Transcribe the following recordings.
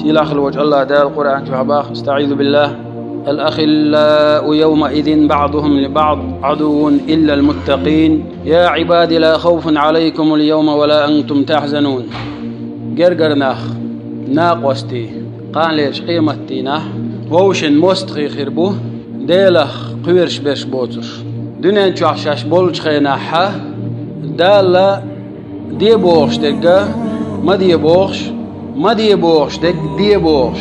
يلاخ الوجه الله دا القرآن تحباخ استعيذ بالله. الأخلاء يومئذ بعضهم لبعض عدو إلا المتقين يا عباد لا خوف عليكم اليوم ولا أنتم تحزنون. قرقرناخ ناقوستي قان ليش قيمتينا ووشن مستخي خربو ديلخ قويرش بيش بوتش دنيا نشوحشاش بولش خيناحا دالا دي بوغش دقا ما دي بوغش دق دي بوغش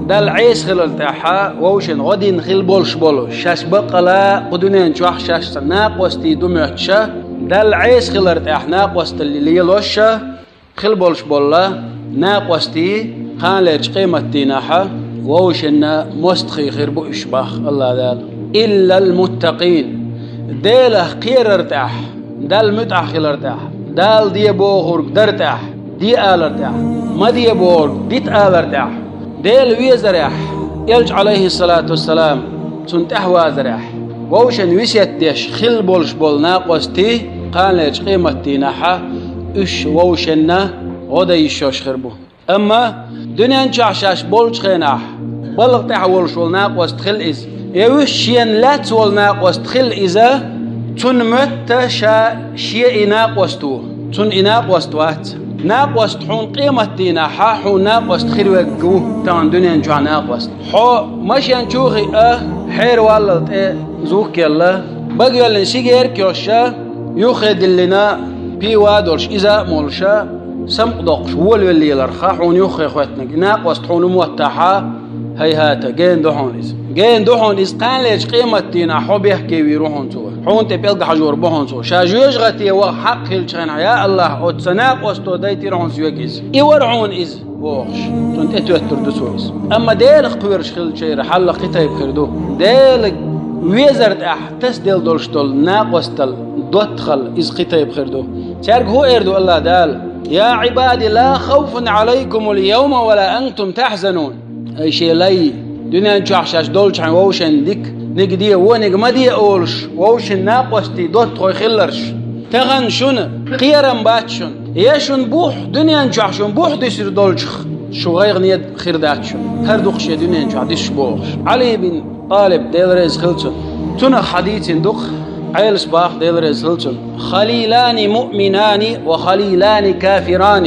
دال عيس خلال تاحا ووشن غدين خل بولش بولو شاش بقلا قدنيا نشوحشاش ناقوستي دميوتشا دال عيس خلال تاح ناقوست اللي ليلوشا خل بولش بولا ناقوستي قان ليش قيمتيناحا ووشن مستخي خربو إشباخ الله دال إلا المتقين ديله قير ارتاح دال متأخل ارتاح دال دي بوغرق درتاح دي آل ارتاح ما دي بوغرق ديت آل ارتاح ديل ويزرح يلج عليه الصلاة والسلام تنتح وازرح ووشن ويسيت ديش خل بولش بول ناقوستي قان ليش قيمتي ناحا إش ووشن غدا يشوش خربو أما دنيا نشعشاش بولش خيناح بلغ تحولش والناقوست خل إز يوش شين لا تول ناقوست خل إذا تن مت شيء ناقوستو تن إناقوستوات ناقوست حون قيمتي ناحا حون ناقوست خير وقو تان دنيا نجوع ناقوست حو ماشي نشوخي حير والله زوك يلا بقي يلا نسيجير كيوشا يوخد لنا بي وادورش إذا مولشا سمقدقش ول واللي يلرخا حون يوخي خواتنا ناقوست حون موتاحا هيهاتا جين دوحون إز قان ليش قيمتينا حب يحكي ويروحون سوا حون تبيلق حجور بهون سوا شاجوش غتي وحق هالشين يا الله أتسناق وستو دايتي روحون سويكيز يورعون إز بوخش تنت أتوتر دسويس أما ديل قويرش خل شيء رحل قتايب خردو ديل ويزرد تسدل دولشتول ناقوستل دوتخل إز قتايب خردو شارك هو إردو الله دال يا عبادي لا خوف عليكم اليوم ولا أنتم تحزنون أي شيء لي دنيا نشوحشاش دولش عن ووشن ديك نقديه ونق مدي أولش ووشن ناقوستي دوت خوي خلرش تغن شن قيرم باتشن يشن بوح دنيا نشوحشن بوح ديسر دولش شو غير نيد خير داتشن هر دوخش دنيا نشوح ديش بوخش علي بن طالب ديل ريز خلتن تنا حديث دخ عيل صباح ديل ريز خلتن خليلان مؤمنان وخليلان كافران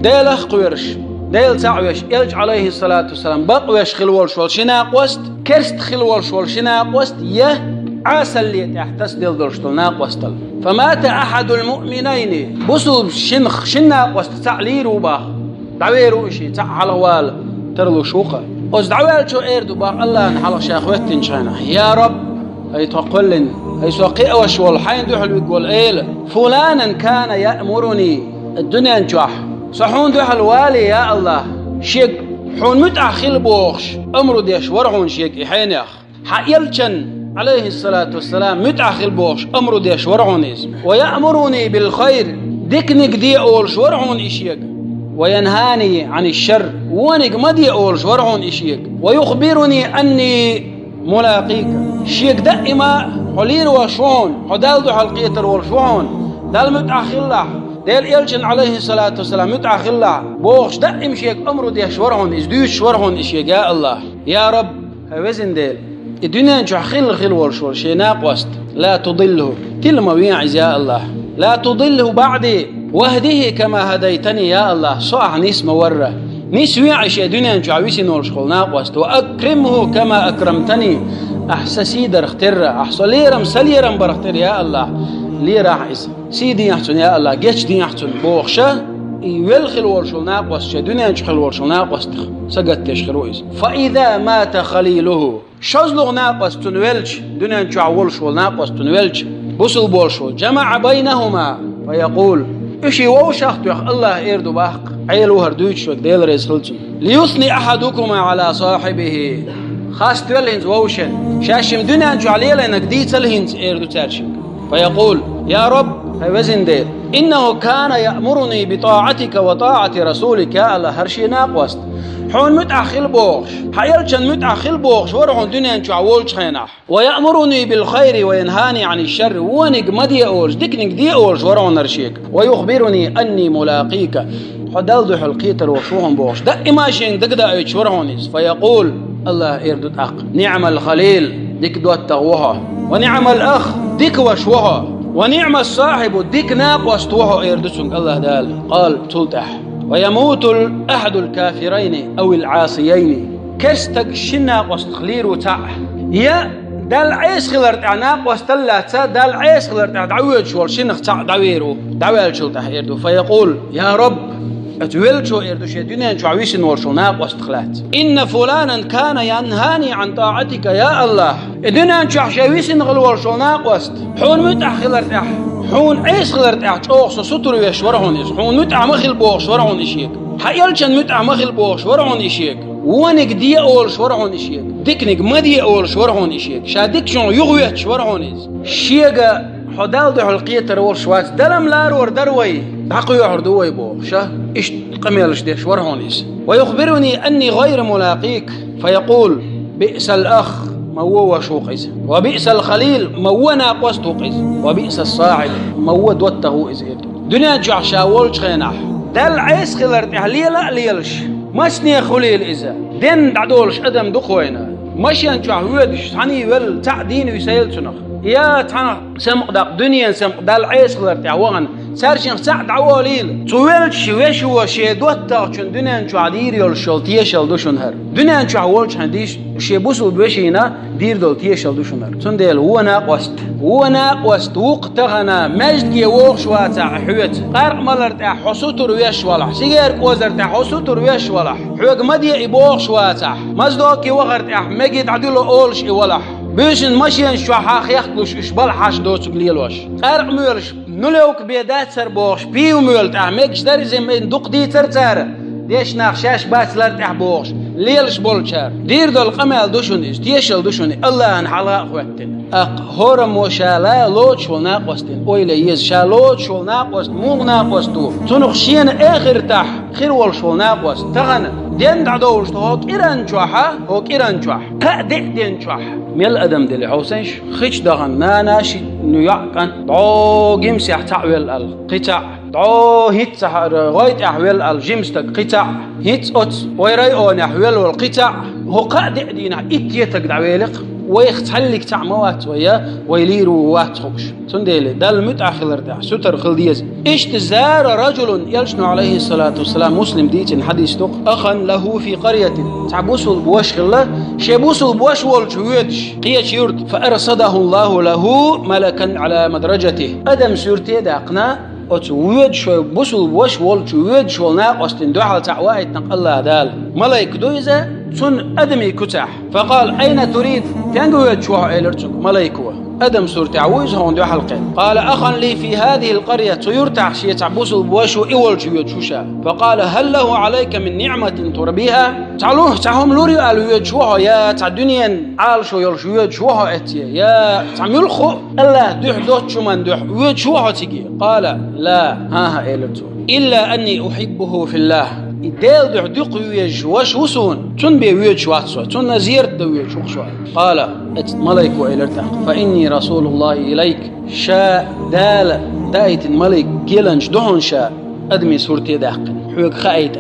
ديل أخقويرش ديل تعويش إلج عليه الصلاة والسلام بقويش خلوال شوال شناقوست كرست خلوال شوال شناقوست عاسل اللي تحتس ديل دولشتل ناقوستل فمات أحد المؤمنين بصل شنخ شناقوست تعليرو باخ دعويرو إشي تعالوال ترلو شوقه وز دعوال شو إيردو باخ الله نحلق شاخوتين شانا يا رب هي تقولن هي سوقي وشوال حين دوحل ويقول إيل فلانا كان يأمرني الدنيا نجوح صحون دوح الوالي يا الله شيك حون متأخل بوخش أمرو ديش ورعون شيك إحين ياخ حيلشن عليه الصلاة والسلام متأخل بوخش أمرو ديش ورعون إز ويأمرني بالخير ديكنك دي أولش ورعون إشيك وينهاني عن الشر ونك ما دي أولش ورعون إشيك ويخبرني أني ملاقيك شيك دائما حلير وشون حدال دوح القيتر والشون دال متأخل له ديل إلشن عليه الصلاة والسلام متأخل له بوخش دائم شيك أمرو ديش ورعون إزدوش ورعون إشيك يا الله يا رب وزن ديل الدنيا نشوح خل والشور شي ناقوست لا تضله كلمة ويعز يا الله لا تضله بعدي واهده كما هديتني يا الله صح نيس مورة نيس ويعش يا دنيا نشوح ويسي نولشخل ناقوست وأكرمه كما أكرمتني أحسسي در اختر أحسو ليرم سليرم برختر يا الله لي راح سيدي يحسن يا الله جيش دي يحسن بوخشة يولخل والشل ناقوس دنيا نشخل والشل ناقوس سقط تشخرويز فإذا مات خليله شزلغ ناقوس تنولج دنيا نشعولش والناقوس تنولج بوصل بولشول جمع بينهما فيقول إشي ووشخت يخ الله إيردو باق عيلو هردويتش ديل ريسلتن ليثني أحدكما على صاحبه خاص تولهنز ووشن شاشم دنيا نشعليه لأنك دي تلهنز إيردو تارشك فيقول يا رب وزن دير إنه كان يأمرني بطاعتك وطاعة رسولك يا الله هرشي ناقوست حون متأخل بوخش حيلشن متأخل بوخش ورحون دنيا نشعولش خيناح ويأمرني بالخير وينهاني عن الشر ونق مدي أولش ديكنك دي أولش ورحون نرشيك ويخبرني أني ملاقيك حدال دو حلقيتر وشوهم بوش دائما شين دقدا يتشورهونيس فيقول الله إردد أق نعم الخليل ديك دوت تغوها ونعم الأخ ديك وشوها ونعم الصاحب ديك ناق واستوها إردسون الله دال قال تلتح ويموت أحد الكافرين أو العاصيين كستك شناق واستخلير وتع يا دال عيس خلرت عناق واستلات دال عيس خلرت دعويل شوال شنخ تع دعويرو دعويل تلتح إردو فيقول يا رب أتويل شو إردو شيء دنيا شو عويسن ورشناق واستخلات إن فلانا كان ينهاني عن طاعتك يا الله الدنيا شو عويسن غل ورشناق واست حون متع خلرت حون عيس خلرت أوخ ستر ويشورهون حون متع مخل بوخ ورهون إشيك حيالشن متع مخل بوخ ورهون إشيك وانك دي أول شورهون إشيك ديكنك ما دي أول شورهون إشيك شادك شون يغويت شورهون إز شيغا حدال ده حلقية رول شوات دلم لار وردروي حقو يعردوي بوخشة إيش قميلش ده شورهون إز ويخبرني أني غير ملاقيك فيقول بئس الأخ مو وشوقز وبئس الخليل مو ناقوس توقز وبئس الصاعد مو دوته إز دنيا جع شاول خيناح دل عيس خلرت أهليلا ليلش مسني خليل إذا دين دعدولش أدم دخوينا ماشي أنتوا عودش ثاني ول تعدين ويسيل سنخ يا تنا سمقدق دنيا سمقدق العيس خلرت عوان سارشين سعد عواليل تويلش ويش هو شيء دوتا شن دنيا أنتوا عدير يول شلتيه شل دوشن هر دنيا أنتوا عوالش هنديش شيء بوسو بوشينا دير دولتيه شل دوشن هر تندل هو ناقوست وقتغنا مجد يوخش واتع حوت قرق ملرت حسوتر ويش ولا سيجار كوزرت حسوتر ويش ولا حوق مدي يبوخش واتع مزدوكي وغرت مجد عدلو اولش ولا بيشن ماشين شو حاخ يخلوش إشبال حاش دوتك ليلوش قرق ميلش نلوك بيدات سربوش بيو ميلت ميكش داري زي ما ندق دي ترتار ديش ناخشاش بات لرت بوش ليلش بولشار دير دول قمال دوشونيش ديشل دوشوني الله انحلا اخواتن هورم وشالا لوتش وناقوستن اويليز شالوتش وناقوست مو ناقوستو تنخشين اخر تح خير والش وناقوست تغنى دين دعدولش هوك إيران جوحة كأدين جوحة ميل أدم دلي حوسنش خيش دغن ناناش نيعكن دعو جيمس يحتعويل القطع دعو هيت غايت أحويل الجيمستك قطع هيت أوت ويراي أون أحويل القطع هو قأدين إتيتك دعويلق ويختحلك تعموات ويليروا واتخوش تنديلي دال متأخر دع ستر خلديز اشتزار رجل يلشن عليه الصلاة والسلام مسلم ديت حديث تق أخا له في قرية تعبوسوا البواش خلا شيبوسوا البواش والشويدش قيش يرد فأرصده الله له ملكا على مدرجته أدم سورتي داقنا أتويد شو بوسوا البواش والشويدش والناقصتين دوحل تعوائد نق الله دال ملايك دويزة سن أدمي كتاح فقال أين تريد تنقويت شوها إلرتك ملايكوه أدم سورتي عويز هون دو حلقين قال أخا لي في هذه القرية تيرتع شيء تعبوس البواشو إول شويت شوشا فقال هل له عليك من نعمة تربيها تعلوه تعهم لوري قالوا شوها يا تعدنيا عال شو يل شويت شوها أتيه يا تعملخو الله دوح دوت شو من دوح ويت شوها تجي قال لا ها إلرتو إلا أني أحبه في الله إدال دعدق ويج وش وسون تن بيويج واتسو تن زيرت دويج وخشوا قال ملك وإلرتق فإني رسول الله إليك شاء دال دايت الملك كيلنش دهون شاء أدمي سورتي داقن حوك خايت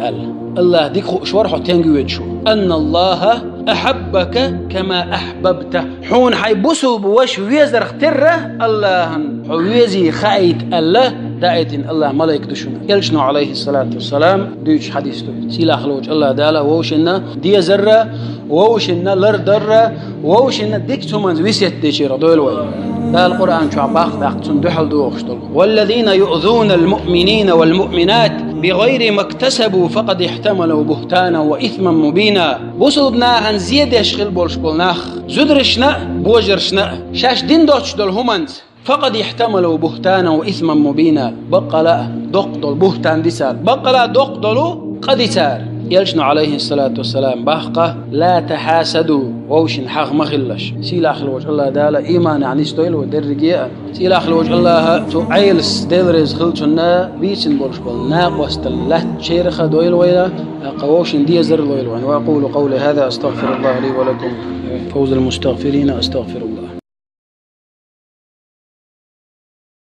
الله ديك شورحو تنجويج شو أن الله أحبك كما أحببته حون حيبوسو بوش ويزر اختره الله حويزي خايت الله دائت الله ملك دشنا يلشنو عليه الصلاة والسلام دوش حديث سيلا خلوج الله دالا ووشنا دي زرة ووشنا لردرة ووشنا ديك تومن ويسيت ديشيرا دولوي دا القرآن شو عباق داقتون دحل دوخشتل والذين يؤذون المؤمنين والمؤمنات بغير ما اكتسبوا فقد احتملوا بهتانا وإثما مبينا بوصلنا عن زيادة يشغل بولش بولناخ زدرشنا بوجرشنا شاش دين دوتش دول همانت فقد احتملوا بهتانا وإثما مبينا بقى لا دقدل بهتان ديسال بقى لا دقدلوا قد سار يلشنو عليه الصلاة والسلام بحقه لا تحاسدوا ووشن حق مخلش سيلا خلوج الله دالا إيمان عن استويل ودرجيا سيلا خلوج الله تعيلس ديلرز خلتنا بيتن بولشبل ناقوس تلات شيرخة دويل ويلا قووشن ديزر دويل وأقول قولي هذا أستغفر الله لي ولكم فوز المستغفرين أستغفر الله.